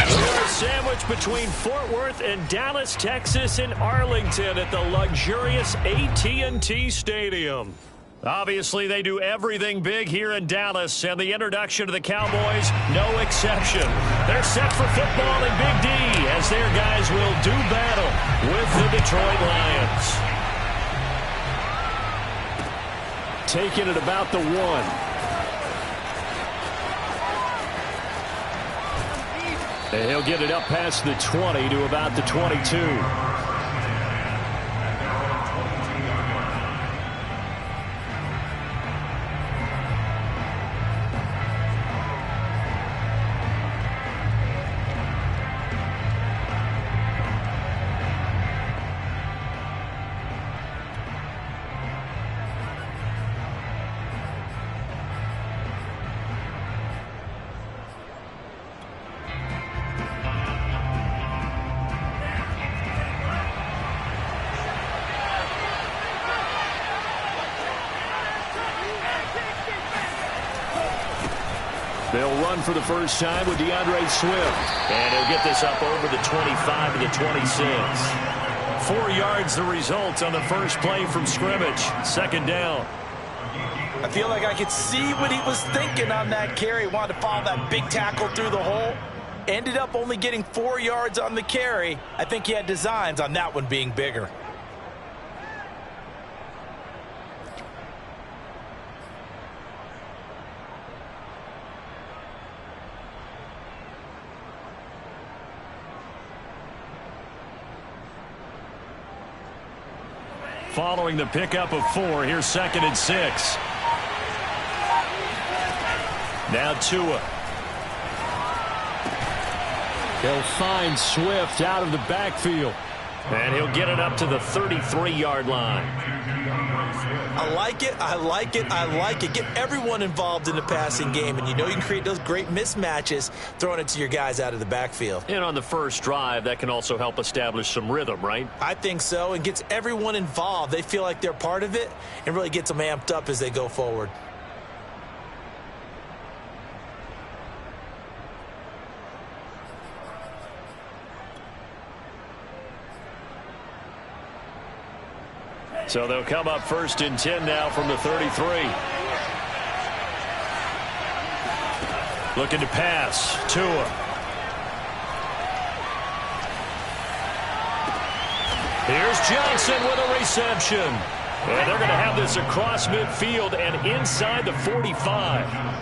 We're sandwiched between Fort Worth and Dallas, Texas, and Arlington at the luxurious AT&T Stadium. Obviously, they do everything big here in Dallas, and the introduction to the Cowboys, no exception. They're set for football in Big D as their guys will do battle with the Detroit Lions. Taking it about the 1. And he'll get it up past the 20 to about the 22. They'll run for the first time with D'Andre Swift. And he'll get this up over the 25 to the 26. 4 yards the result on the first play from scrimmage. Second down. I feel like I could see what he was thinking on that carry. Wanted to follow that big tackle through the hole. Ended up only getting 4 yards on the carry. I think he had designs on that one being bigger. Following the pickup of 4, here's 2nd and 6. Now Tua. They'll find Swift out of the backfield. And he'll get it up to the 33-yard line. I like it, I like it, I like it. Get everyone involved in the passing game, and you know you can create those great mismatches throwing it to your guys out of the backfield. And on the first drive, that can also help establish some rhythm, right? I think so, and gets everyone involved. They feel like they're part of it and really gets them amped up as they go forward. So they'll come up 1st and 10 now from the 33. Looking to pass. Tua. Here's Johnson with a reception. And they're going to have this across midfield and inside the 45.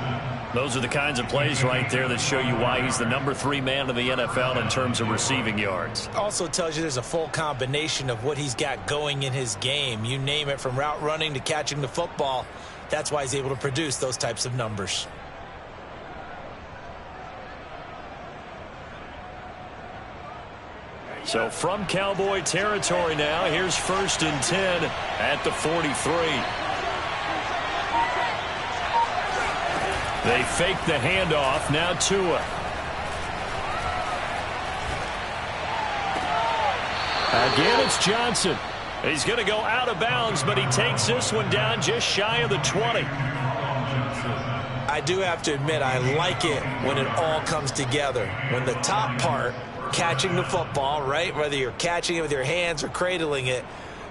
Those are the kinds of plays right there that show you why he's the number 3 man in the NFL in terms of receiving yards. Also tells you there's a full combination of what he's got going in his game. You name it, from route running to catching the football. That's why he's able to produce those types of numbers. So from Cowboy territory now, here's 1st and 10 at the 43. They fake the handoff. Now Tua. Again, it's Johnson. He's going to go out of bounds, but he takes this one down just shy of the 20. I do have to admit, I like it when it all comes together. When the top part, catching the football, right, whether you're catching it with your hands or cradling it,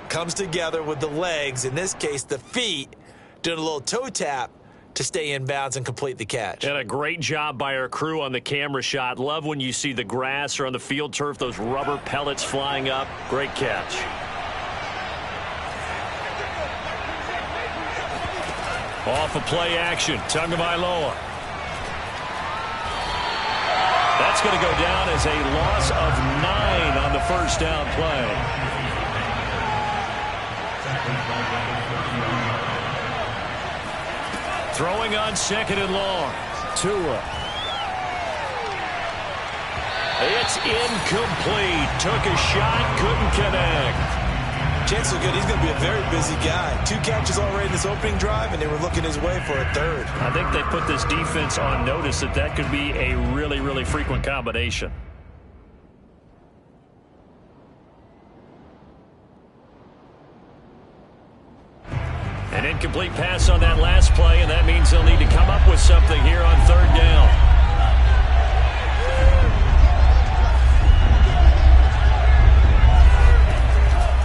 comes together with the legs, in this case the feet, doing a little toe tap to stay in bounds and complete the catch. And a great job by our crew on the camera shot. Love when you see the grass or on the field turf, those rubber pellets flying up. Great catch. Off of play action, Tagovailoa. That's going to go down as a loss of 9 on the first down play. Throwing on 2nd and long. Tua. It's incomplete. Took a shot, couldn't connect. Chances are good he's going to be a very busy guy. 2 catches already in this opening drive, and they were looking his way for a 3rd. I think they put this defense on notice that that could be a really, really frequent combination. An incomplete pass on that last play, and that means they'll need to come up with something here on third down.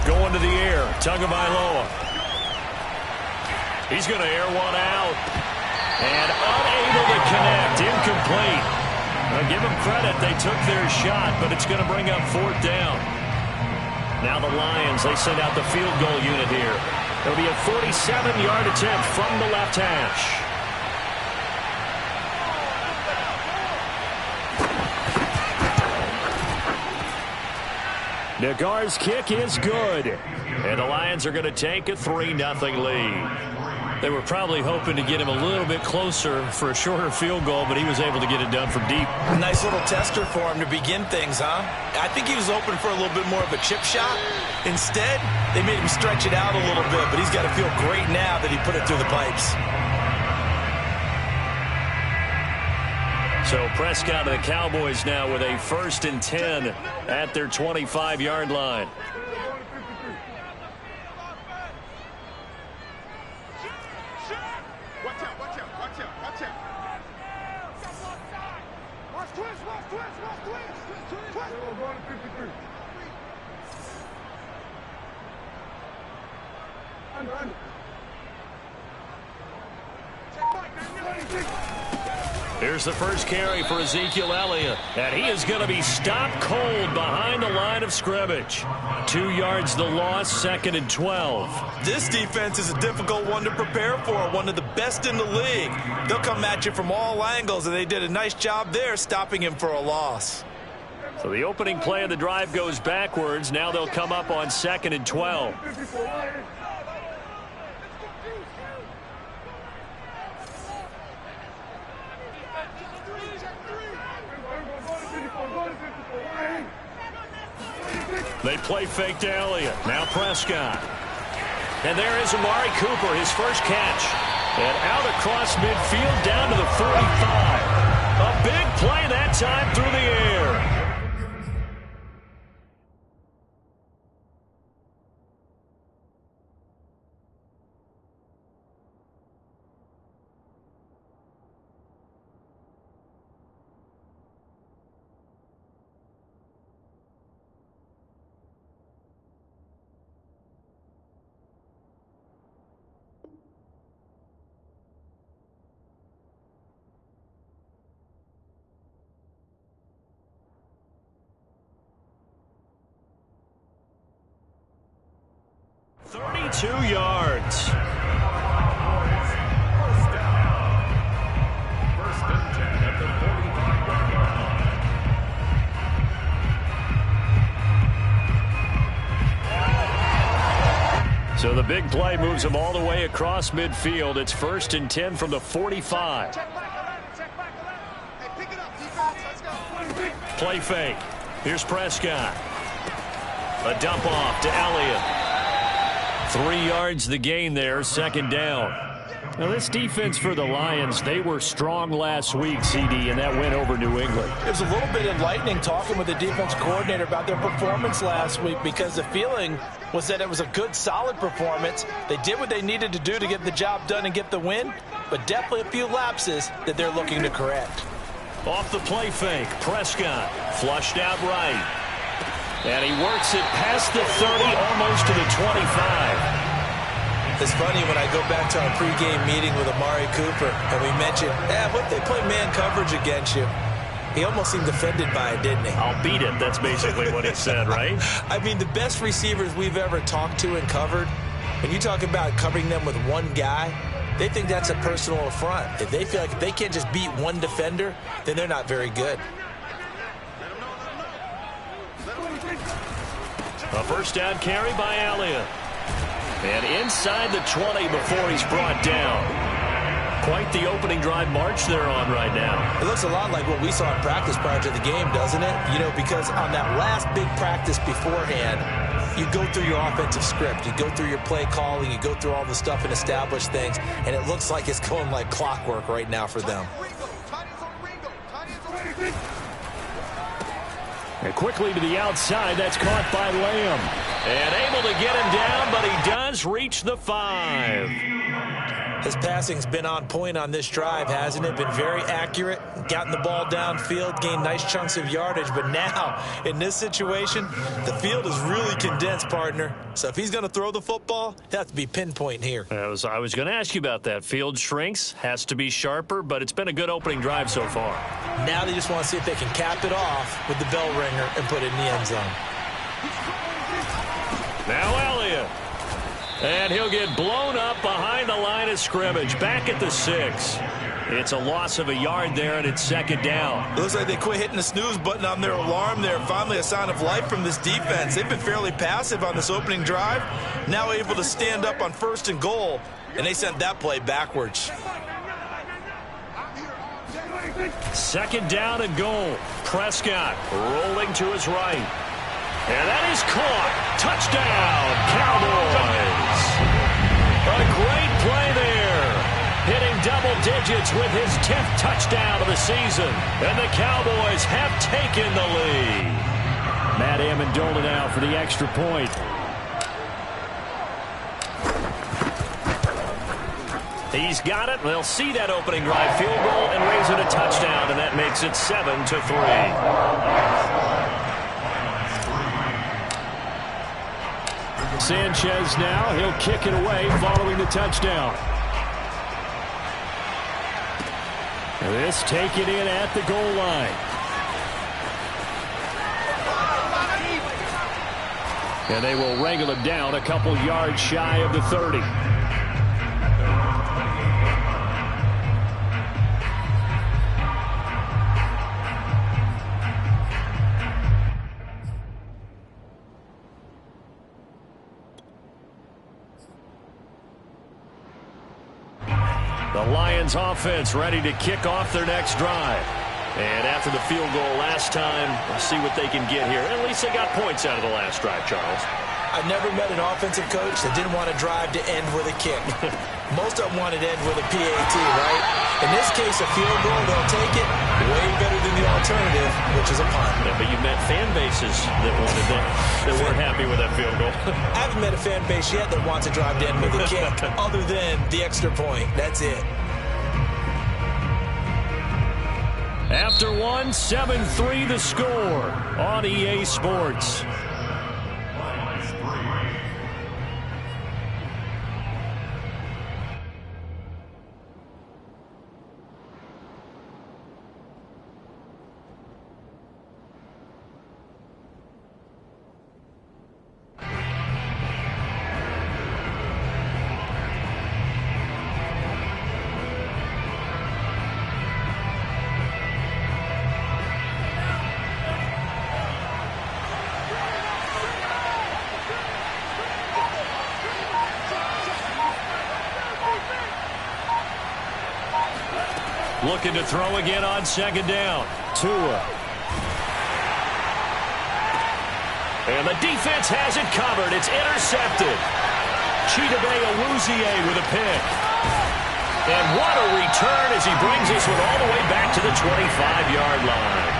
Going to the air, Tagovailoa. He's going to air one out. And unable to connect, incomplete. I'll give them credit, they took their shot, but it's going to bring up fourth down. Now the Lions, they send out the field goal unit here. It'll be a 47-yard attempt from the left hash. Nagar's kick is good. And the Lions are going to take a 3-0 lead. They were probably hoping to get him a little bit closer for a shorter field goal, but he was able to get it done from deep. Nice little tester for him to begin things, huh? I think he was open for a little bit more of a chip shot. Instead, they made him stretch it out a little bit, but he's got to feel great now that he put it through the pipes. So Prescott and the Cowboys now with a 1st and 10 at their 25-yard line. Here's the first carry for Ezekiel Elliott, and he is going to be stopped cold behind the line of scrimmage. 2 yards the loss, 2nd and 12. This defense is a difficult one to prepare for, one of the best in the league. They'll come at you from all angles, and they did a nice job there stopping him for a loss. So the opening play of the drive goes backwards. Now they'll come up on 2nd and 12. They play fake to Elliott. Now Prescott. And there is Amari Cooper, his first catch. And out across midfield down to the 45. A big play that time through the air. Two yards. First and 10 at the 45-yard line. So the big play moves him all the way across midfield. It's 1st and 10 from the 45. Play fake. Here's Prescott. A dump off to Elliott. 3 yards the gain there, 2nd down. Now this defense for the Lions, they were strong last week, CD, and that win over New England. It was a little bit enlightening talking with the defense coordinator about their performance last week, because the feeling was that it was a good, solid performance. They did what they needed to do to get the job done and get the win, but definitely a few lapses that they're looking to correct. Off the play fake, Prescott flushed out right. And he works it past the 30, almost to the 25. It's funny when I go back to our pregame meeting with Amari Cooper, and we mentioned, what if they play man coverage against you? He almost seemed offended by it, didn't he? I'll beat it. That's basically what he said, right? I mean, the best receivers we've ever talked to and covered, when you talk about covering them with one guy, they think that's a personal affront. If they feel like if they can't just beat one defender, then they're not very good. A first down carry by Elliott. And inside the 20 before he's brought down. Quite the opening drive march they're on right now. It looks a lot like what we saw in practice prior to the game, doesn't it? You know, because on that last big practice beforehand, you go through your offensive script. You go through your play calling. You go through all the stuff and establish things. And it looks like it's going like clockwork right now for them. And quickly to the outside, that's caught by Lamb. And able to get him down, but he does reach the 5. His passing's been on point on this drive, hasn't it? Been very accurate, gotten the ball downfield, gained nice chunks of yardage. But now, in this situation, the field is really condensed, partner. So if he's going to throw the football, he'll have to be pinpoint here. I was going to ask you about that. Field shrinks, has to be sharper, but it's been a good opening drive so far. Now they just want to see if they can cap it off with the bell ringer and put it in the end zone. Now Elliott. And he'll get blown up behind the line of scrimmage, back at the 6. It's a loss of a yard there, and it's second down. It looks like they quit hitting the snooze button on their alarm there. Finally a sign of life from this defense. They've been fairly passive on this opening drive. Now able to stand up on 1st and goal, and they sent that play backwards. Second down and goal. Prescott rolling to his right. And that is caught. Touchdown, Cowboys. A great play there. Hitting double digits with his 10th touchdown of the season. And the Cowboys have taken the lead. Matt Amendola now for the extra point. He's got it. They'll see that opening drive field goal and raise it a touchdown. And that makes it 7-3. Sanchez now, he'll kick it away following the touchdown. This taken in at the goal line. And they will wrangle him down a couple yards shy of the 30. The Lions offense ready to kick off their next drive. And after the field goal last time, we'll see what they can get here. At least they got points out of the last drive, Charles. I've never met an offensive coach that didn't want a drive to end with a kick. Most of them wanted to end with a PAT, right? In this case, a field goal, they'll take it. Way better than the alternative, which is a punt. Yeah, but you've met fan bases that wanted that weren't happy with that field goal. I haven't met a fan base yet that wants a drive to end with a kick, other than the extra point. That's it. After one, 7-3 the score on EA Sports. Looking to throw again on second down. Tua. And the defense has it covered. It's intercepted. Chidobe Awuzie with a pick. And what a return as he brings this one all the way back to the 25-yard line.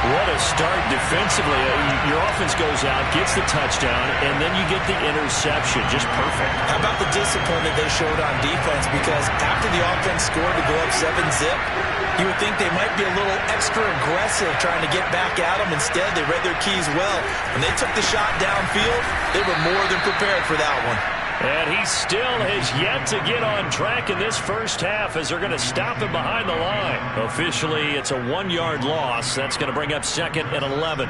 What a start defensively. Your offense goes out, gets the touchdown, and then you get the interception. Just perfect. How about the discipline that they showed on defense? Because after the offense scored to go up 7-zip, you would think they might be a little extra aggressive trying to get back at them. Instead, they read their keys well. When they took the shot downfield, they were more than prepared for that one. And he still has yet to get on track in this first half as they're going to stop him behind the line. Officially, it's a 1-yard loss. That's going to bring up second and 11.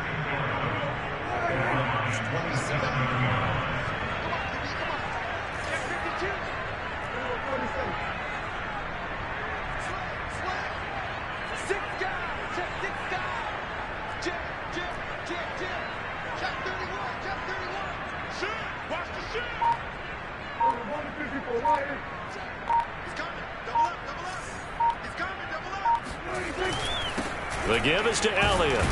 The give is to Elliott.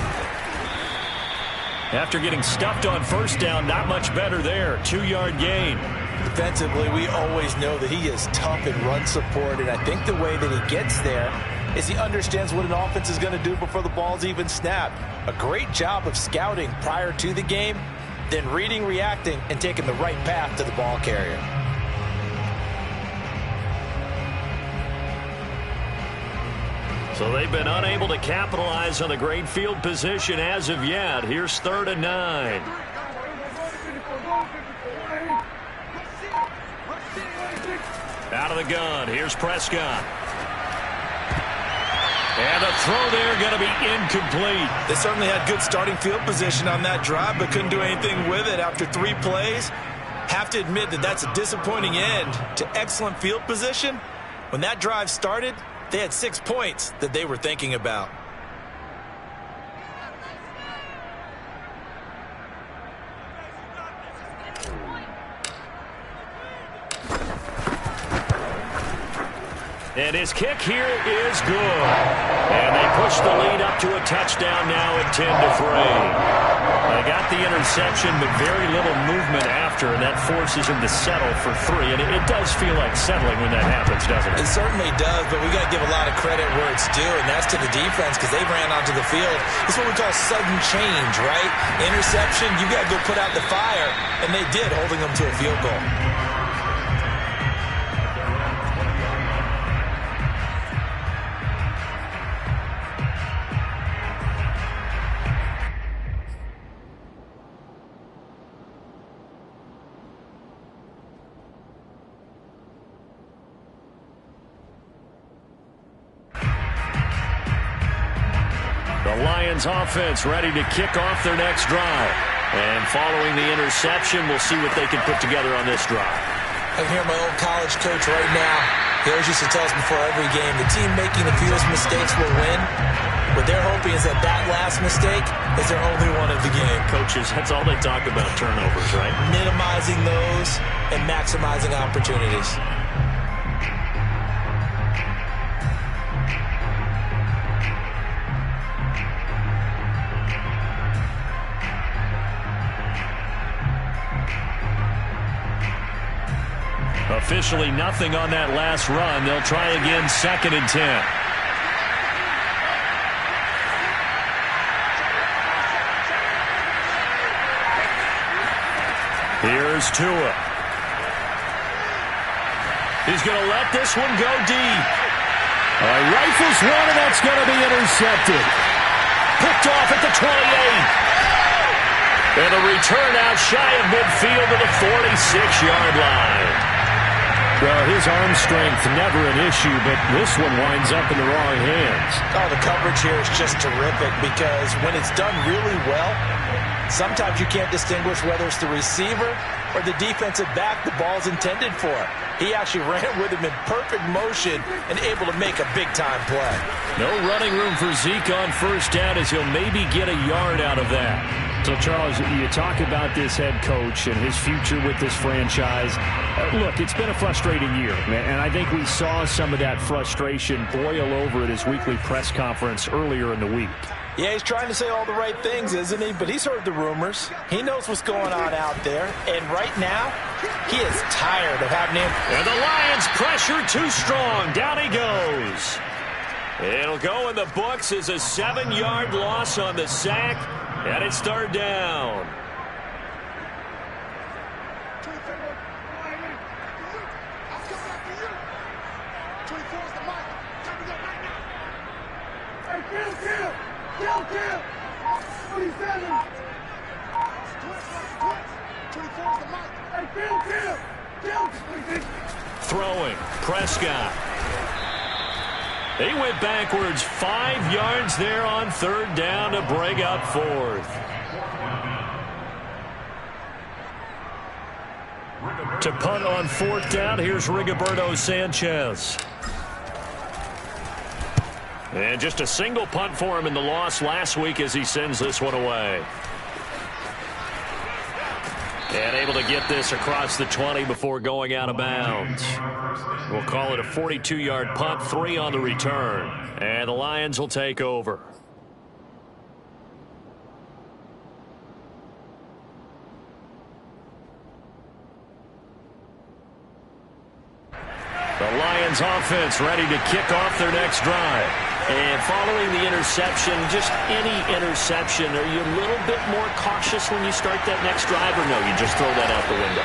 After getting stuffed on first down, not much better there. 2-yard gain. Defensively, we always know that he is tough in run support, and I think the way that he gets there is he understands what an offense is going to do before the ball's even snapped. A great job of scouting prior to the game, then reading, reacting, and taking the right path to the ball carrier. So they've been unable to capitalize on the great field position as of yet. Here's 3rd and 9. Out of the gun. Here's Prescott. And the throw there going to be incomplete. They certainly had good starting field position on that drive, but couldn't do anything with it after 3 plays. Have to admit that that's a disappointing end to excellent field position. When that drive started, they had 6 points that they were thinking about. And his kick here is good. And they push the lead up to a touchdown now at 10-3. They got the interception, but very little movement after, and that forces him to settle for 3. And it does feel like settling when that happens, doesn't it? It certainly does, but we got to give a lot of credit where it's due, and that's to the defense because they ran onto the field. It's what we call sudden change, right? Interception, you got to go put out the fire, and they did, holding them to a field goal. The Lions offense ready to kick off their next drive. And following the interception, we'll see what they can put together on this drive. I can hear my old college coach right now. He always used to tell us before every game, the team making the fewest mistakes will win. What they're hoping is that that last mistake is their only one of the game. Coaches, that's all they talk about, turnovers, right? Minimizing those and maximizing opportunities. Officially nothing on that last run. They'll try again, 2nd and 10. Here's Tua. He's going to let this one go deep. Rifles one, and that's going to be intercepted. Picked off at the 28. And a return out shy of midfield to the 46-yard line. Well, his arm strength never an issue, but this one winds up in the wrong hands. Oh, the coverage here is just terrific because when it's done really well, sometimes you can't distinguish whether it's the receiver or the defensive back the ball's intended for. He actually ran with him in perfect motion and able to make a big-time play. No running room for Zeke on first down as he'll maybe get a yard out of that. So, Charles, you talk about this head coach and his future with this franchise. Look, it's been a frustrating year, and I think we saw some of that frustration boil over at his weekly press conference earlier in the week. Yeah, he's trying to say all the right things, isn't he? But he's heard the rumors. He knows what's going on out there. And right now, he is tired of having him. And the Lions pressure too strong. Down he goes. It'll go in the books as a 7-yard loss on the sack. And it's 3rd down. Throwing, Prescott. They went backwards 5 yards there on 3rd down to bring up 4th. To punt on 4th down, here's Rigoberto Sanchez. And just a single punt for him in the loss last week as he sends this one away. And able to get this across the 20 before going out of bounds. We'll call it a 42-yard punt, 3 on the return. And the Lions will take over. The Lions offense ready to kick off their next drive. And following the interception, just any interception, are you a little bit more cautious when you start that next drive, or no, you just throw that out the window?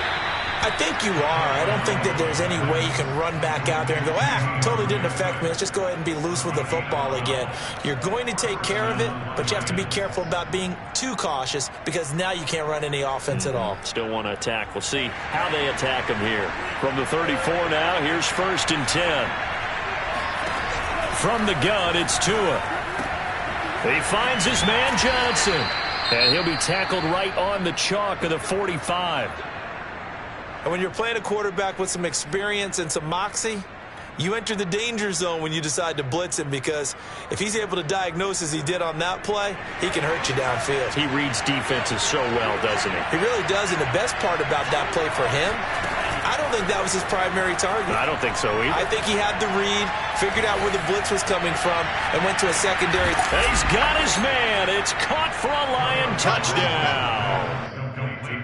I think you are. I don't think that there's any way you can run back out there and go, totally didn't affect me. Let's just go ahead and be loose with the football again. You're going to take care of it, but you have to be careful about being too cautious because now you can't run any offense at all. Still want to attack. We'll see how they attack him here. From the 34 now, here's 1st and 10. From the gun, it's Tua. He finds his man Johnson. And he'll be tackled right on the chalk of the 45. And when you're playing a quarterback with some experience and some moxie, you enter the danger zone when you decide to blitz him, because if he's able to diagnose as he did on that play, he can hurt you downfield. He reads defenses so well, doesn't he? He really does, and the best part about that play for him, I don't think that was his primary target. I don't think so either. I think he had the read, figured out where the blitz was coming from, and went to a secondary. He's got his man. It's caught for a Lion touchdown.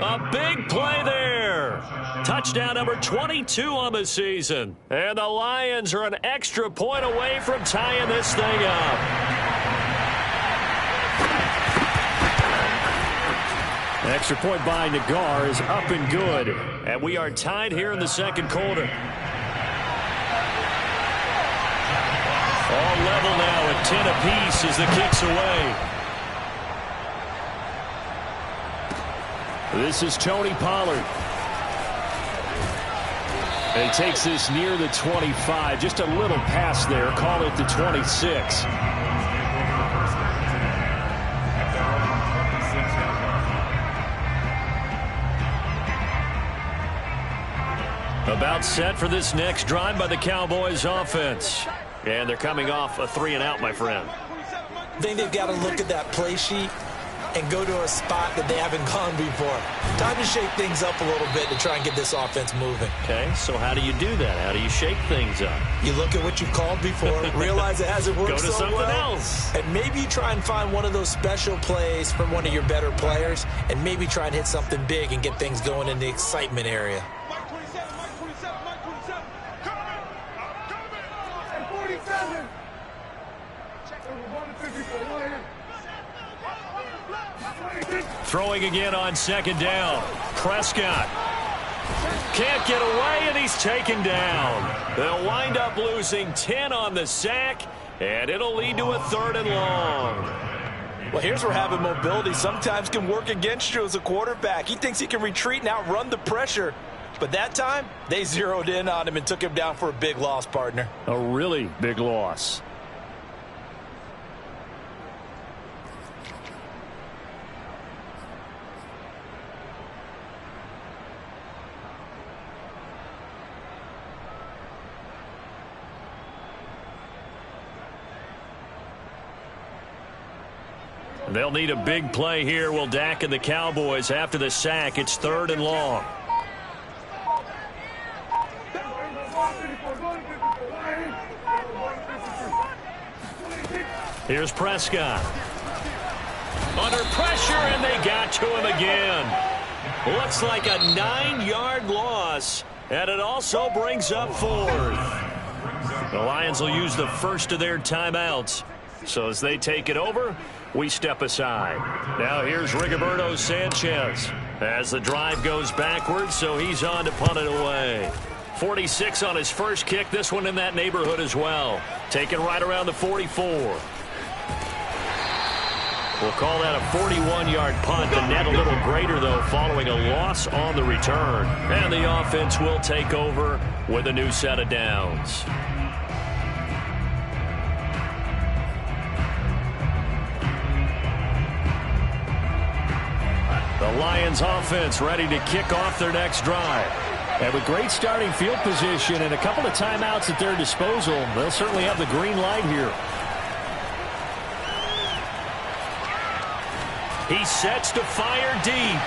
A big play there. Touchdown number 22 on the season. And the Lions are an extra point away from tying this thing up. Extra point by Nagar is up and good. And we are tied here in the second quarter. All level now at 10 apiece as the kick's away. This is Tony Pollard. And he takes this near the 25. Just a little pass there. Call it the 26. About set for this next drive by the Cowboys offense. And they're coming off a 3-and-out, my friend. I think they've got to look at that play sheet and go to a spot that they haven't gone before. Time to shake things up a little bit to try and get this offense moving. Okay, so how do you do that? How do you shake things up? You look at what you've called before, realize it hasn't worked go to so something well, else. and maybe you try and find one of those special plays from one of your better players, and maybe try and hit something big and get things going in the excitement area. Throwing again on 2nd down. Prescott can't get away, and he's taken down. They'll wind up losing 10 on the sack, and it'll lead to a 3rd and long. Well, here's where having mobility sometimes can work against you as a quarterback. He thinks he can retreat and outrun the pressure. But that time, they zeroed in on him and took him down for a big loss, partner. A really big loss. They'll need a big play here. Will Dak and the Cowboys after the sack. It's 3rd and long. Here's Prescott. Under pressure, and they got to him again. Looks like a 9-yard loss, and it also brings up 4th. The Lions will use the first of their timeouts. So as they take it over, we step aside. Now here's Rigoberto Sanchez as the drive goes backwards, so he's on to punt it away. 46 on his first kick. This one in that neighborhood as well. Taken right around the 44. We'll call that a 41-yard punt. The net a little greater, though, following a loss on the return. And the offense will take over with a new set of downs. The Lions offense ready to kick off their next drive. And with great starting field position and a couple of timeouts at their disposal, they'll certainly have the green light here. He sets to fire deep.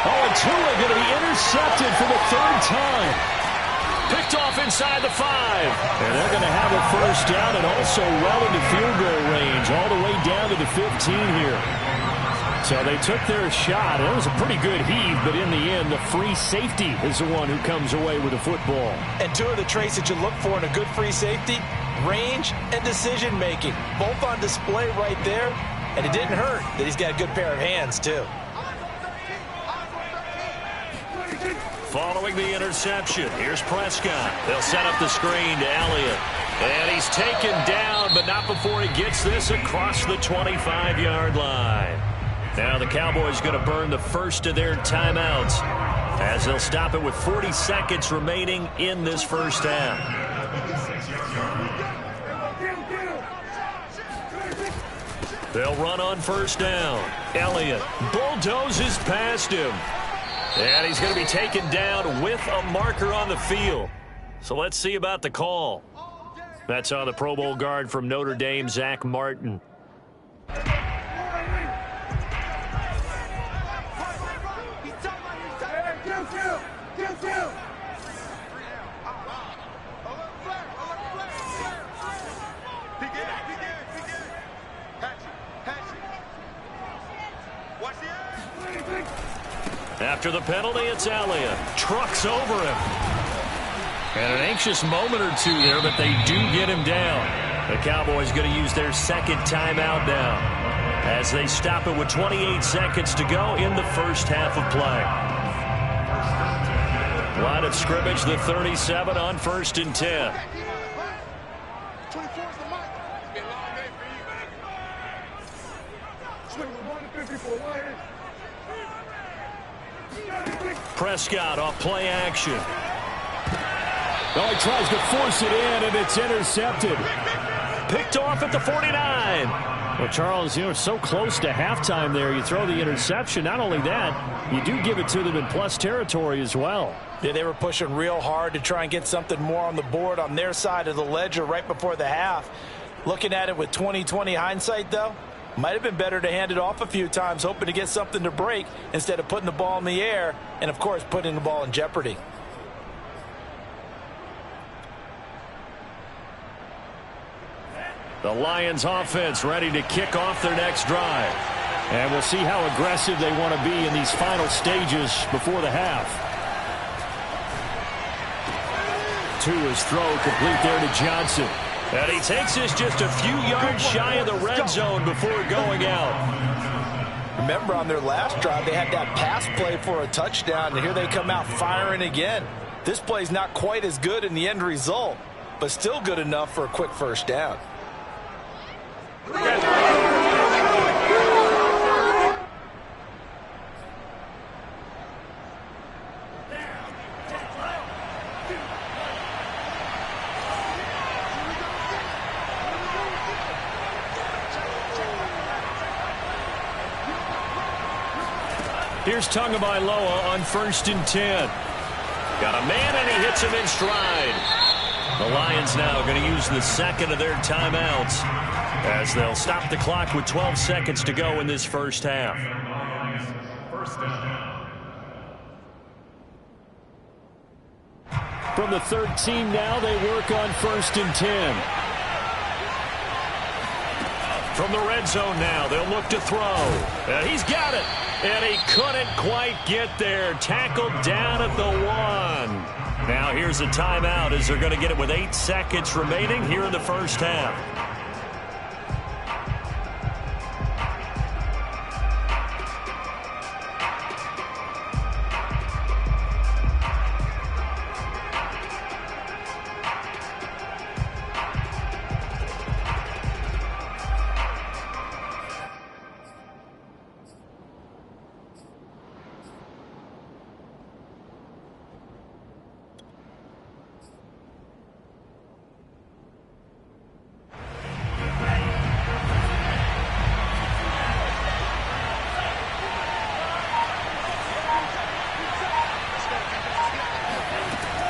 Oh, and Tua going to be intercepted for the 3rd time. Picked off inside the 5. And they're going to have a first down and also well into field goal range, all the way down to the 15 here. So they took their shot. It was a pretty good heave, but in the end, the free safety is the one who comes away with the football. And 2 of the traits that you look for in a good free safety, range and decision-making, both on display right there. And it didn't hurt that he's got a good pair of hands, too. following the interception. Here's Prescott. They'll set up the screen to Elliott. And he's taken down, but not before he gets this across the 25-yard line. Now the Cowboys going to burn the first of their timeouts as they'll stop it with 40 seconds remaining in this first half. They'll run on first down. Elliott bulldozes past him. And he's going to be taken down with a marker on the field. So let's see about the call. That's on the Pro Bowl guard from Notre Dame, Zach Martin. After the penalty, it's Elliott. Trucks over him. And an anxious moment or two there, but they do get him down. The Cowboys going to use their second timeout now as they stop it with 28 seconds to go in the first half of play. Line of scrimmage, the 37 on 1st and 10. Prescott off play action. Oh, he tries to force it in, and it's intercepted. Picked off at the 49. Well, Charles, you know, so close to halftime there. You throw the interception. Not only that, you do give it to them in plus territory as well. Yeah, they were pushing real hard to try and get something more on the board on their side of the ledger right before the half. Looking at it with 20/20 hindsight, though, might have been better to hand it off a few times, hoping to get something to break instead of putting the ball in the air and, of course, putting the ball in jeopardy. The Lions offense ready to kick off their next drive. And we'll see how aggressive they want to be in these final stages before the half. Tua's throw complete there to Johnson. And he takes this just a few yards shy of the red zone before going out. Remember, on their last drive, they had that pass play for a touchdown, and here they come out firing again. This play's not quite as good in the end result, but still good enough for a quick first down. Here's Tagovailoa on 1st and 10. Got a man, and he hits him in stride. The Lions now going to use the second of their timeouts as they'll stop the clock with 12 seconds to go in this first half. From the 13 now, they work on 1st and 10. From the red zone now, they'll look to throw. And he's got it. And he couldn't quite get there. Tackled down at the 1. Now here's a timeout as they're going to get it with 8 seconds remaining here in the first half.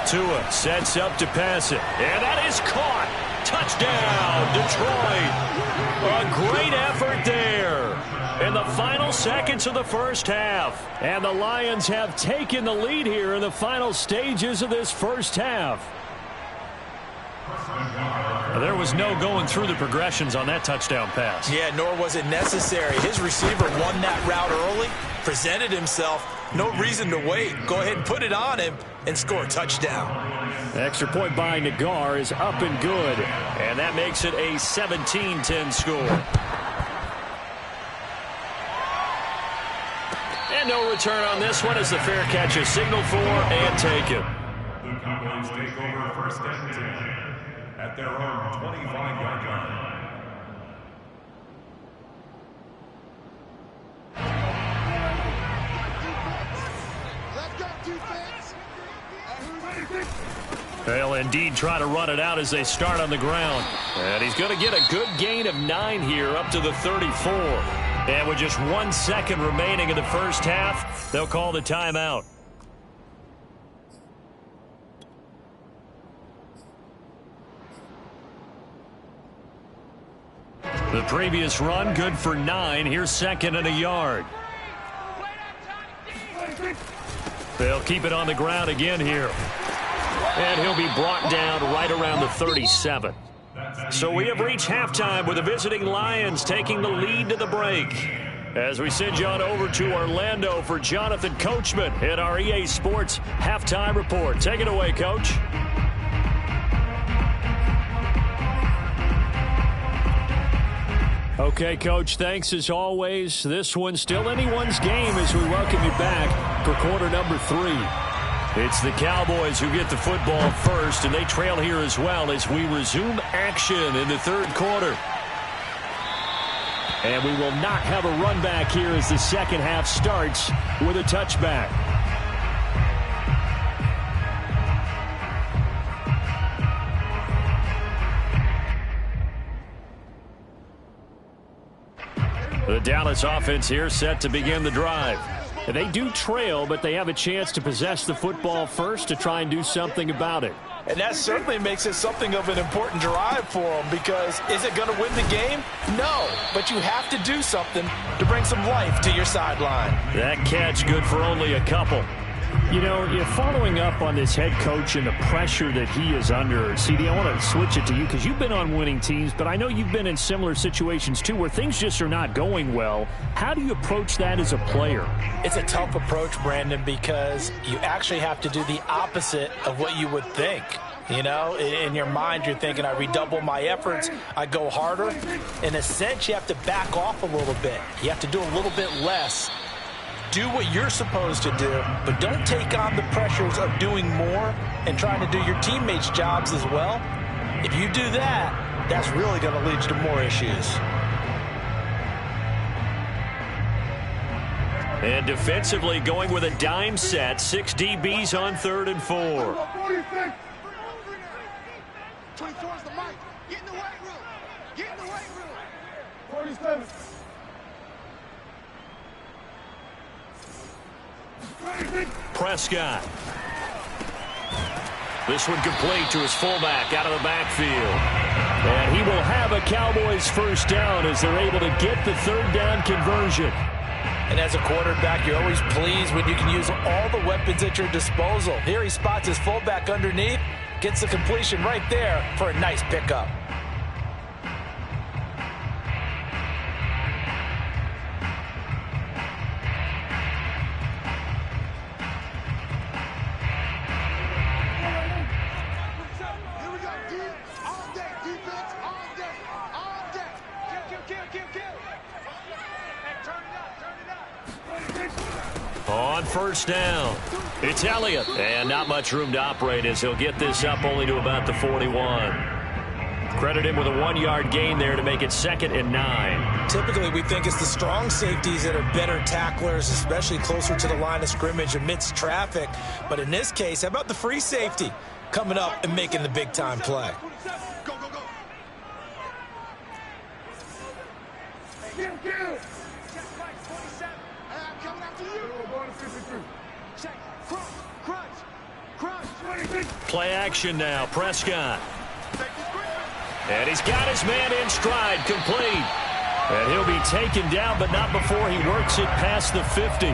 Tua sets up to pass it. And that is caught. Touchdown, Detroit. A great effort there in the final seconds of the first half. And the Lions have taken the lead here in the final stages of this first half. There was no going through the progressions on that touchdown pass. Yeah, nor was it necessary. His receiver won that route early, presented himself. No reason to wait. Go ahead and put it on him and score a touchdown. The extra point by Nagar is up and good. And that makes it a 17-10 score. And no return on this one as the fair catch is signaled for and taken. The Cowboys take over first and 10 at their own 25-yard line. They'll indeed try to run it out as they start on the ground. And he's going to get a good gain of 9 here up to the 34. And with just 1 second remaining in the first half, they'll call the timeout. The previous run good for 9. Here's 2nd and a yard. They'll keep it on the ground again here. And he'll be brought down right around the 37. So we have reached halftime with the visiting Lions taking the lead to the break. As we send you on over to Orlando for Jonathan Coachman in our EA Sports Halftime Report. Take it away, Coach. Okay, Coach, thanks as always. This one's still anyone's game as we welcome you back for quarter number 3. It's the Cowboys who get the football first, and they trail here as well as we resume action in the third quarter. And we will not have a run back here as the second half starts with a touchback. The Dallas offense here set to begin the drive. They do trail, but they have a chance to possess the football first to try and do something about it. And that certainly makes it something of an important drive for them, because is it going to win the game? No, but you have to do something to bring some life to your sideline. That catch good for only a couple. You know, you're following up on this head coach and the pressure that he is under. CD, I want to switch it to you because you've been on winning teams, but I know you've been in similar situations too where things just are not going well. How do you approach that as a player? It's a tough approach, Brandon, because you actually have to do the opposite of what you would think. You know, in your mind, you're thinking, I redouble my efforts, I go harder. In a sense, you have to back off a little bit. You have to do a little bit less. Do what you're supposed to do, but don't take on the pressures of doing more and trying to do your teammates' jobs as well. If you do that, that's really going to lead to more issues. And defensively going with a dime set, 6 DBs on 3rd and 4. 24 is the mic. Get in the weight room. Get in the weight room. 47. Prescott. This one complete to his fullback out of the backfield. And he will have a Cowboys first down as they're able to get the 3rd down conversion. And as a quarterback, you're always pleased when you can use all the weapons at your disposal. Here he spots his fullback underneath, gets the completion right there for a nice pickup. On first down, it's Elliott. And not much room to operate as he'll get this up only to about the 41. Credit him with a 1-yard gain there to make it 2nd and 9. Typically, we think it's the strong safeties that are better tacklers, especially closer to the line of scrimmage amidst traffic. But in this case, how about the free safety coming up and making the big-time play? Go, go, go. Play action now, Prescott. And he's got his man in stride, complete. And he'll be taken down, but not before he works it past the 50.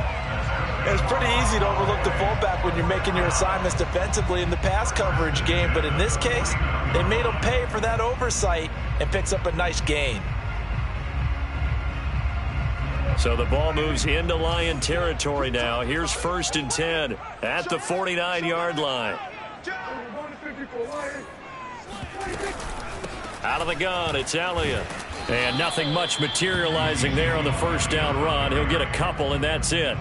It's pretty easy to overlook the fullback when you're making your assignments defensively in the pass coverage game, but in this case, they made him pay for that oversight and picks up a nice gain. So the ball moves into Lion territory now. Here's 1st and 10 at the 49-yard line. Out of the gun, it's Elliott. And nothing much materializing there on the first down run. He'll get a couple, and that's it.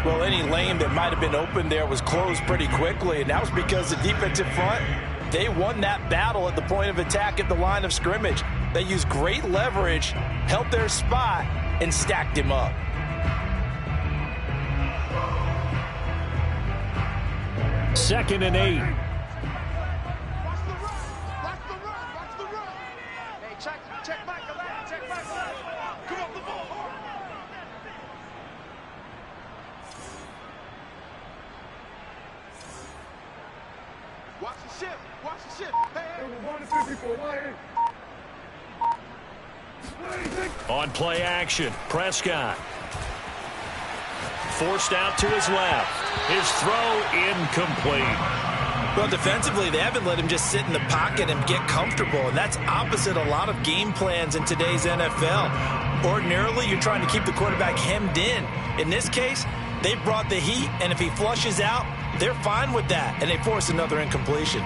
Well, any lane that might have been open there was closed pretty quickly, and that was because the defensive front, they won that battle at the point of attack at the line of scrimmage. They used great leverage, held their spot, and stacked him up. Second and 8. Watch the run. Watch the run. Watch the run. Hey, check Michael out. Check Michael out. Come on, the ball hard. Watch the shift. Watch the shift. On play action, Prescott. Forced out to his left. His throw incomplete. Well, defensively, they haven't let him just sit in the pocket and get comfortable, and that's opposite a lot of game plans in today's NFL. Ordinarily, you're trying to keep the quarterback hemmed in. In this case, they brought the heat, and if he flushes out, they're fine with that, and they force another incompletion.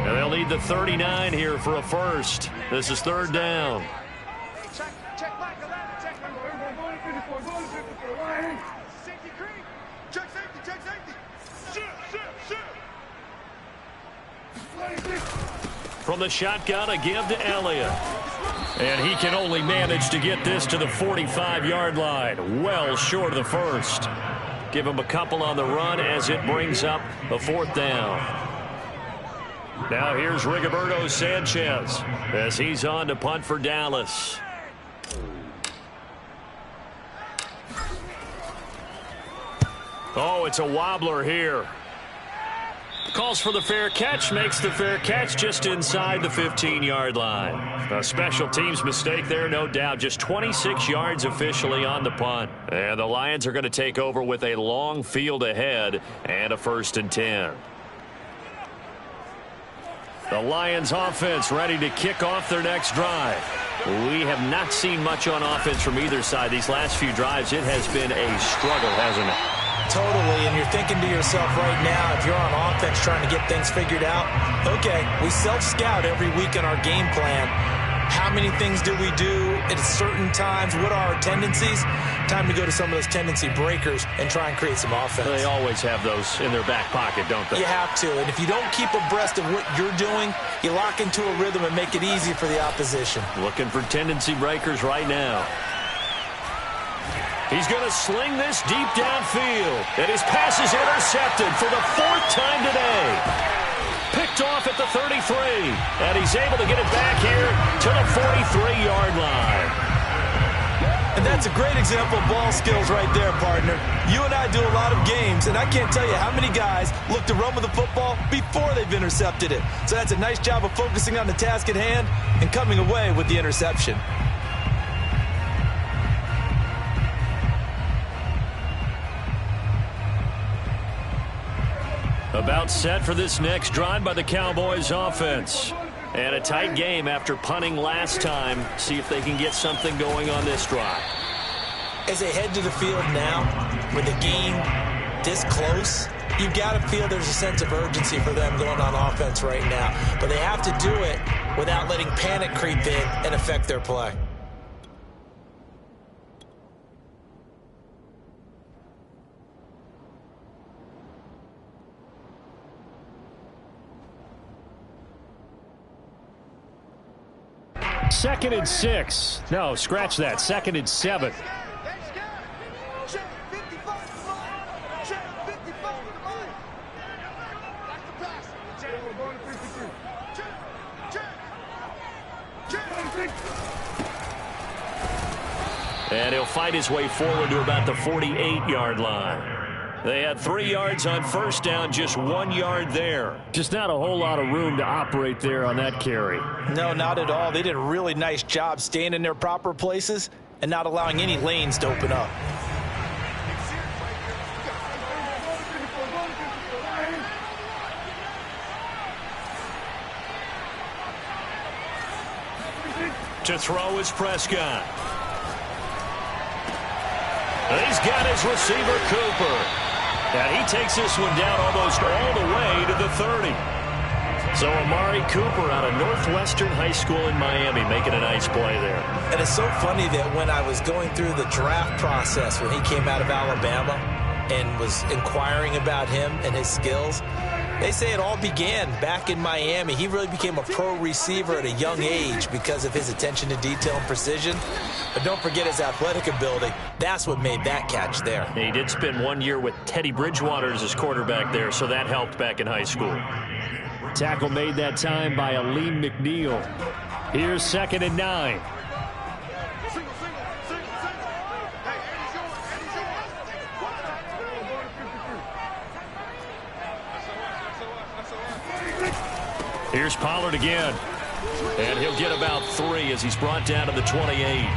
And they'll need the 39 here for a first. This is third down. Check Michael out. Check Michael. Safety creep. Check safety. Check safety. Shoot. From the shotgun, a give to Elliott. And he can only manage to get this to the 45-yard line. Well short of the first. Give him a couple on the run as it brings up the fourth down. Now here's Rigoberto Sanchez as he's on to punt for Dallas. Oh, it's a wobbler here. Calls for the fair catch, makes the fair catch just inside the 15-yard line. A special teams mistake there, no doubt. Just 26 yards officially on the punt. And the Lions are going to take over with a long field ahead and a 1st and 10. The Lions offense ready to kick off their next drive. We have not seen much on offense from either side. These last few drives, it has been a struggle, hasn't it? Totally, and you're thinking to yourself right now, if you're on offense trying to get things figured out, okay, we self-scout every week in our game plan. How many things do we do at certain times? What are our tendencies? Time to go to some of those tendency breakers and try and create some offense. They always have those in their back pocket, don't they? You have to, and if you don't keep abreast of what you're doing, you lock into a rhythm and make it easy for the opposition. Looking for tendency breakers right now. He's going to sling this deep downfield. And his pass is intercepted for the 4th time today. Picked off at the 33. And he's able to get it back here to the 43-yard line. And that's a great example of ball skills right there, partner. You and I do a lot of games, and I can't tell you how many guys look to run with the football before they've intercepted it. So that's a nice job of focusing on the task at hand and coming away with the interception. About set for this next drive by the Cowboys offense. And a tight game after punting last time. See if they can get something going on this drive. As they head to the field now, with the game this close, you've got to feel there's a sense of urgency for them going on offense right now. But they have to do it without letting panic creep in and affect their play. Second and 6. No, scratch that. Second and 7. Check 55 to the line. Check 55 to the line. That's the pass. Check. And he'll fight his way forward to about the 48-yard line. They had 3 yards on first down, just 1 yard there. Just not a whole lot of room to operate there on that carry. No, not at all. They did a really nice job staying in their proper places and not allowing any lanes to open up. To throw is Prescott. He's got his receiver, Cooper. And he takes this one down almost all the way to the 30. So Amari Cooper out of Northwestern High School in Miami making a nice play there. And it's so funny that when I was going through the draft process when he came out of Alabama and was inquiring about him and his skills, they say it all began back in Miami. He really became a pro receiver at a young age because of his attention to detail and precision. But don't forget his athletic ability. That's what made that catch there. He did spend 1 year with Teddy Bridgewater as his quarterback there, so that helped back in high school. Tackle made that time by Aleem McNeil. Here's 2nd and 9. Here's Pollard again. And he'll get about 3 as he's brought down to the 28.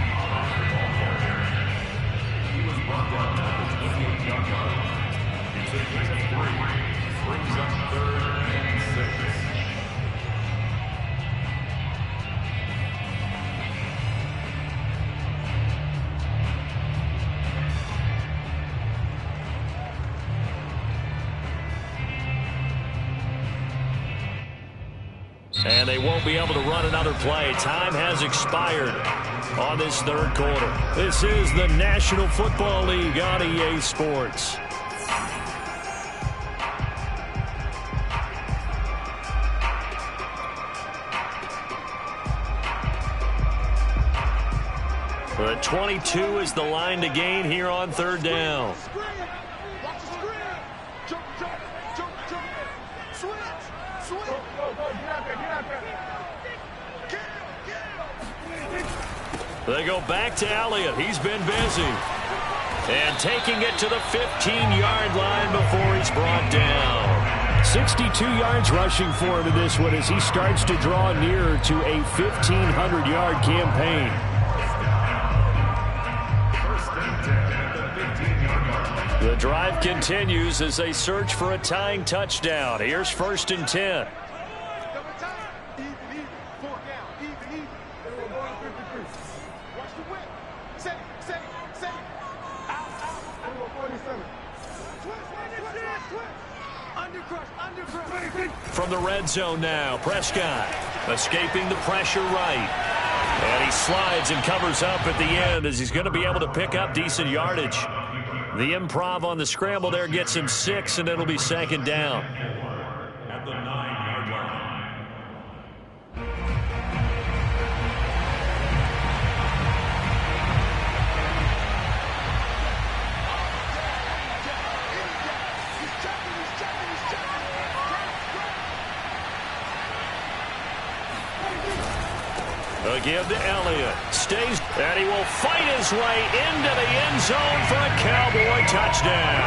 And they won't be able to run another play. Time has expired on this 3rd quarter. This is the National Football League on EA Sports. The 22 is the line to gain here on 3rd down. They go back to Elliott. He's been busy. And taking it to the 15-yard line before he's brought down. 62 yards rushing for him in this one as he starts to draw nearer to a 1,500-yard campaign. The drive continues as they search for a tying touchdown. Here's 1st and 10. From the red zone now, Prescott escaping the pressure right. And he slides and covers up at the end as he's going to be able to pick up decent yardage. The improv on the scramble there gets him 6, and it'll be 2nd down. At the 9-yard line. Again to Elliott. Stays, and he will fight his way into the end zone for a Cowboy touchdown.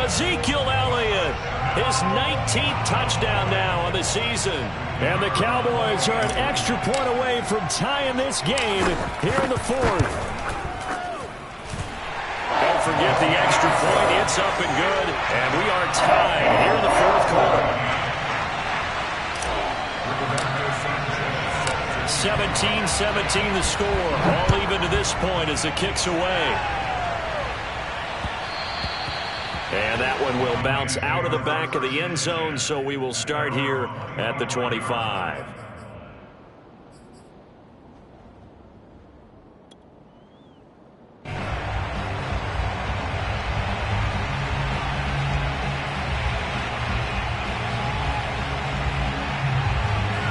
Ezekiel Elliott, his 19th touchdown now on the season. And the Cowboys are an extra point away from tying this game here in the 4th. Don't forget the extra point. It's up and good. And we are tied here in the 4th quarter. 17-17 the score. All even to this point as the kick's away. And that one will bounce out of the back of the end zone, so we will start here at the 25.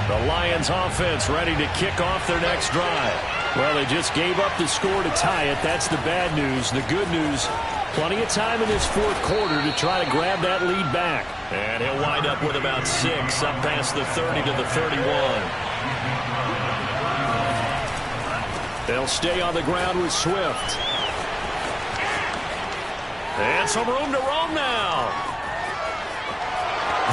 The Lions offense ready to kick off their next drive. Well, they just gave up the score to tie it. That's the bad news. The good news, plenty of time in this 4th quarter to try to grab that lead back. And he'll wind up with about 6 up past the 30 to the 31. They'll stay on the ground with Swift. And some room to roam now.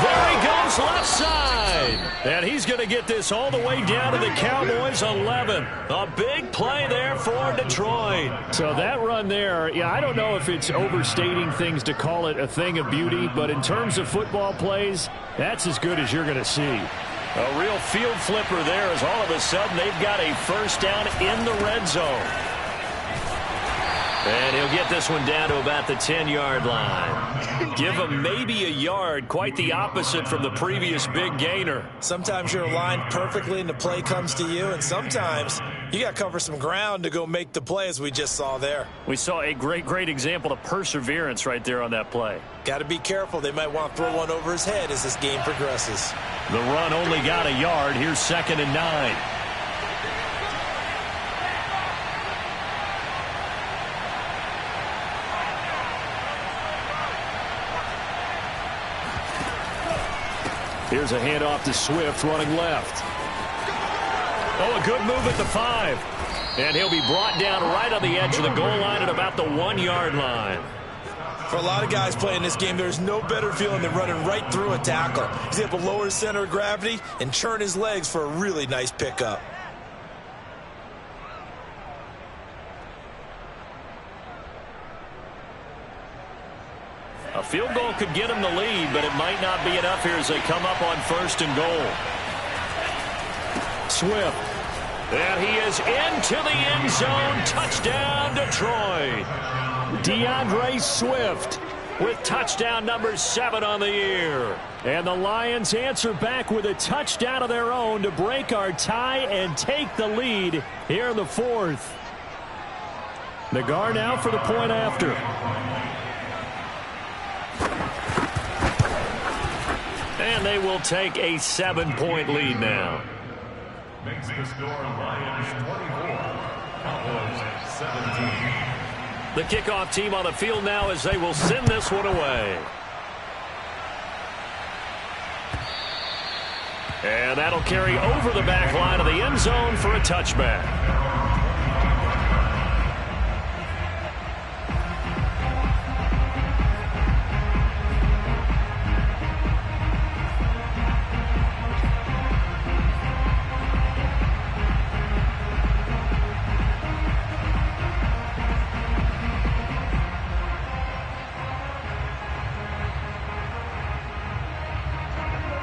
There he goes left side. And he's going to get this all the way down to the Cowboys' 11. A big play there for Detroit. So that run there, yeah, I don't know if it's overstating things to call it a thing of beauty, but in terms of football plays, that's as good as you're going to see. A real field flipper there as all of a sudden they've got a 1st down in the red zone. And he'll get this one down to about the 10-yard line. Give him maybe a yard, quite the opposite from the previous big gainer. Sometimes you're aligned perfectly and the play comes to you, and sometimes you got to cover some ground to go make the play, as we just saw there. We saw a great example of perseverance right there on that play. Got to be careful. They might want to throw one over his head as this game progresses. The run only got a yard. Here's 2nd and 9. Here's a handoff to Swift running left. Oh, a good move at the 5. And he'll be brought down right on the edge of the goal line at about the 1-yard line. For a lot of guys playing this game, there's no better feeling than running right through a tackle. He's able to lower his center of gravity and churn his legs for a really nice pickup. A field goal could get him the lead, but it might not be enough here as they come up on 1st and goal. Swift. And he is into the end zone. Touchdown, Detroit. DeAndre Swift with touchdown number 7 on the year. And the Lions answer back with a touchdown of their own to break our tie and take the lead here in the 4th. Nagar now for the point after. And they will take a 7-point lead now. Makes the score Lions 24, Cowboys 17. The kickoff team on the field now as they will send this one away. And that'll carry over the back line of the end zone for a touchback.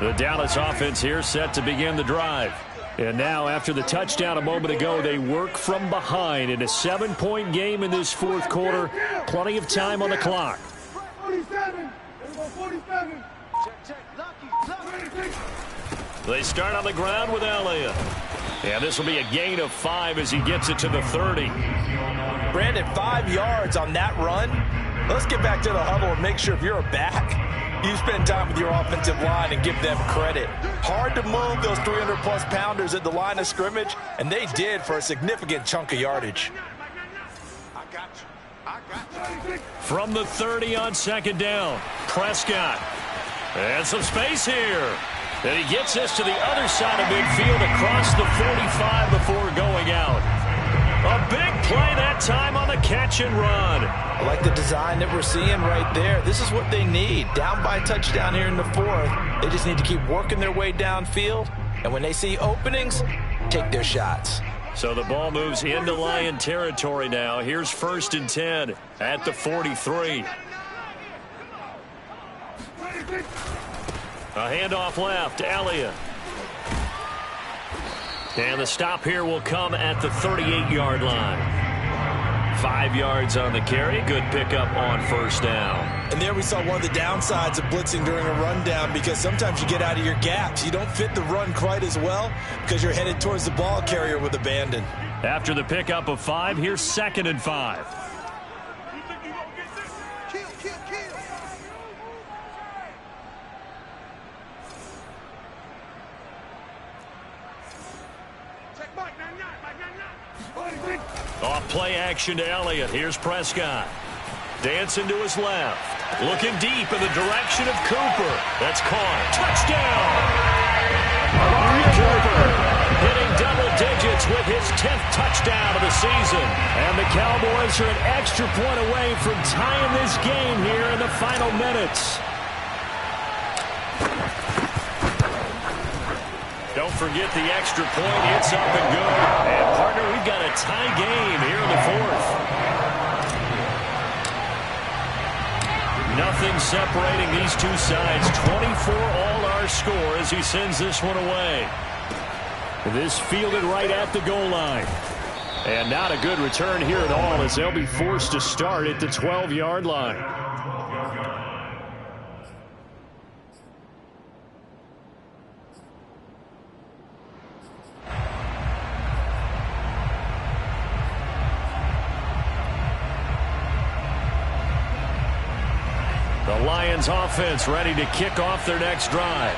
The Dallas offense here set to begin the drive. And now after the touchdown a moment ago, they work from behind in a 7-point game in this 4th quarter. Plenty of time on the clock. 47. 47. They start on the ground with Elliott. And this will be a gain of 5 as he gets it to the 30. Brandon, 5 yards on that run. Let's get back to the huddle and make sure if you're a back, you spend time with your offensive line and give them credit. Hard to move those 300-plus pounders at the line of scrimmage, and they did for a significant chunk of yardage. From the 30 on 2nd down, Prescott. And some space here. And he gets this to the other side of midfield across the 45 before going out. A big play that time on the catch and run. I like the design that we're seeing right there. This is what they need. Down by a touchdown here in the 4th. They just need to keep working their way downfield. And when they see openings, take their shots. So the ball moves into Lion territory now. Here's 1st and 10 at the 43. A handoff left, Elliott. And the stop here will come at the 38-yard line. 5 yards on the carry. Good pickup on 1st down. And there we saw one of the downsides of blitzing during a rundown, because sometimes you get out of your gaps. You don't fit the run quite as well because you're headed towards the ball carrier with abandon. After the pickup of 5, here's 2nd and 5. Off play action to Elliott. Here's Prescott. Dancing to his left. Looking deep in the direction of Cooper. That's caught. Touchdown! Cooper hitting double digits with his 10th touchdown of the season. And the Cowboys are an extra point away from tying this game here in the final minutes. Don't forget the extra point. It's up and good. And, partner, we've got a tie game here in the 4th. Nothing separating these two sides. 24 all our score as he sends this one away. This fielded right at the goal line. And not a good return here at all, as they'll be forced to start at the 12-yard line. The Lions offense ready to kick off their next drive.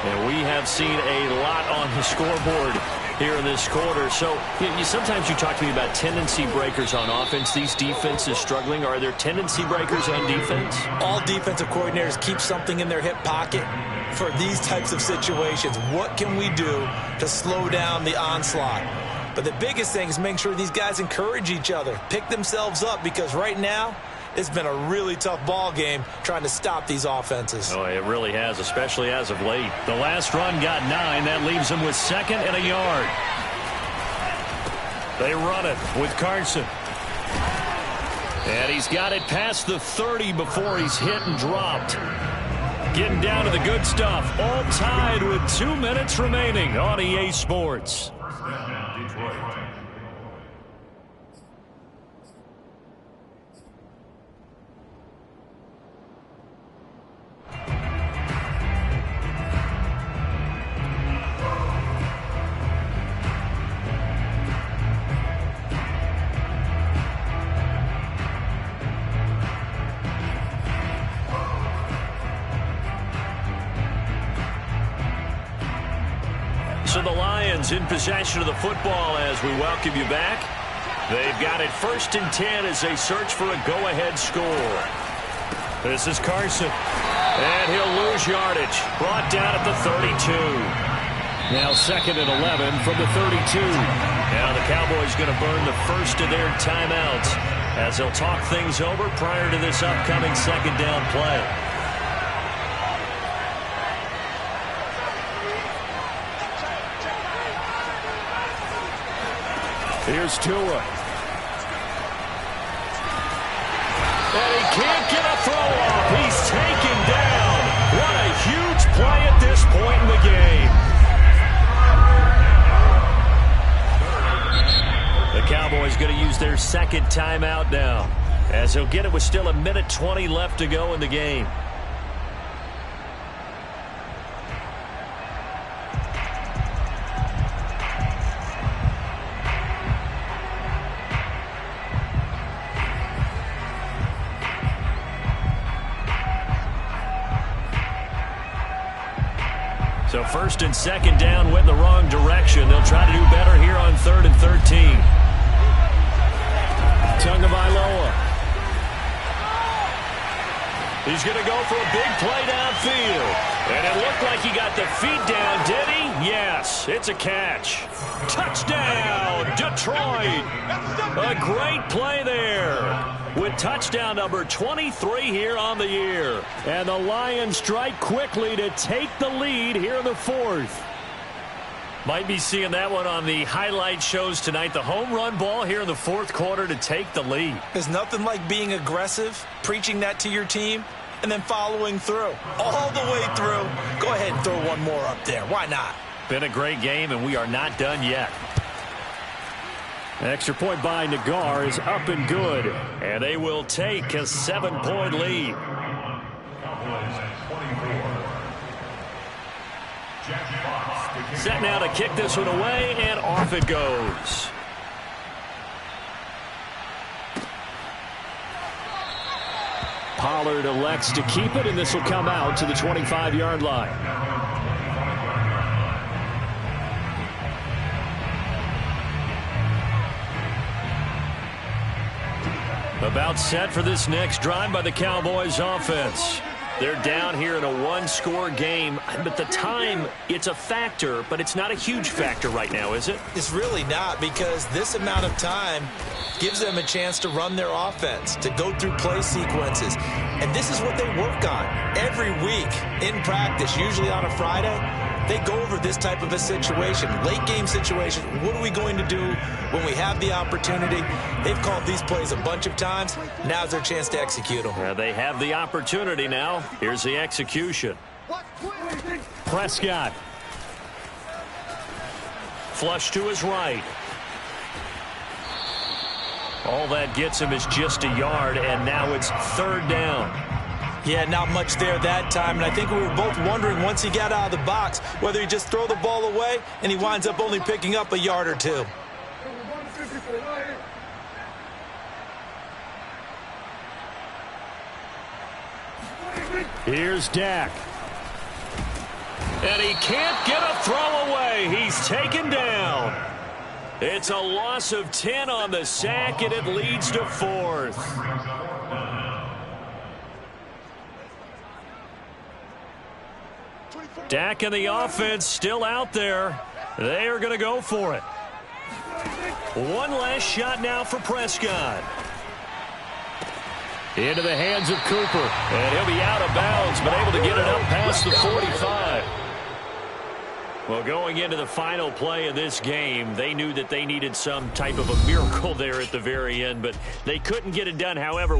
And we have seen a lot on the scoreboard here in this quarter. So sometimes you talk to me about tendency breakers on offense. These defenses struggling. Are there tendency breakers on defense? All defensive coordinators keep something in their hip pocket for these types of situations. What can we do to slow down the onslaught? But the biggest thing is make sure these guys encourage each other, pick themselves up, because right now it's been a really tough ball game trying to stop these offenses. Oh, it really has, especially as of late. The last run got 9. That leaves them with 2nd and a yard. They run it with Carson. And he's got it past the 30 before he's hit and dropped. Getting down to the good stuff. All tied with 2 minutes remaining on EA Sports. First down, Detroit. So the Lions in possession of the football as we welcome you back. They've got it 1st and 10 as they search for a go-ahead score. This is Carson. And he'll lose yardage. Brought down at the 32. Now 2nd and 11 from the 32. Now the Cowboys going to burn the first of their timeouts as they'll talk things over prior to this upcoming 2nd down play. Here's Tua. And he can't get a throw off. He's taken down. What a huge play at this point in the game. The Cowboys going to use their 2nd timeout now, as they'll get it with still 1:20 left to go in the game. So 1st and 2nd down went in the wrong direction. They'll try to do better here on 3rd and 13. Tagovailoa. He's going to go for a big play downfield. And it looked like he got the feet down, did he? Yes, it's a catch. Touchdown, Detroit. A great play there, with touchdown number 23 here on the year. And the Lions strike quickly to take the lead here in the 4th. Might be seeing that one on the highlight shows tonight. The home run ball here in the 4th quarter to take the lead. There's nothing like being aggressive, preaching that to your team, and then following through. All the way through. Go ahead and throw one more up there. Why not? Been a great game, and we are not done yet. An extra point by Nagar is up and good. And they will take a 7-point lead. Set now to kick this one away, and off it goes. Pollard elects to keep it, and this will come out to the 25-yard line. About set for this next drive by the Cowboys offense. They're down here in a one-score game, but the time, it's a factor, but it's not a huge factor right now, is it? It's really not, because this amount of time gives them a chance to run their offense, to go through play sequences. And this is what they work on every week in practice, usually on a Friday. They go over this type of a situation, late game situation. What are we going to do when we have the opportunity? They've called these plays a bunch of times. Now's their chance to execute them. They have the opportunity now. Here's the execution. Prescott. Flush to his right. All that gets him is just a yard, and now it's 3rd down. Yeah, not much there that time, and I think we were both wondering once he got out of the box whether he just throw the ball away, and he winds up only picking up a yard or 2. Here's Dak. And he can't get a throw away. He's taken down. It's a loss of 10 on the sack, and it leads to 4th. Dak and the offense still out there. They are going to go for it. One last shot now for Prescott. Into the hands of Cooper. And he'll be out of bounds, but able to get it up past the 45. Well, going into the final play of this game, they knew that they needed some type of a miracle there at the very end, but they couldn't get it done. However,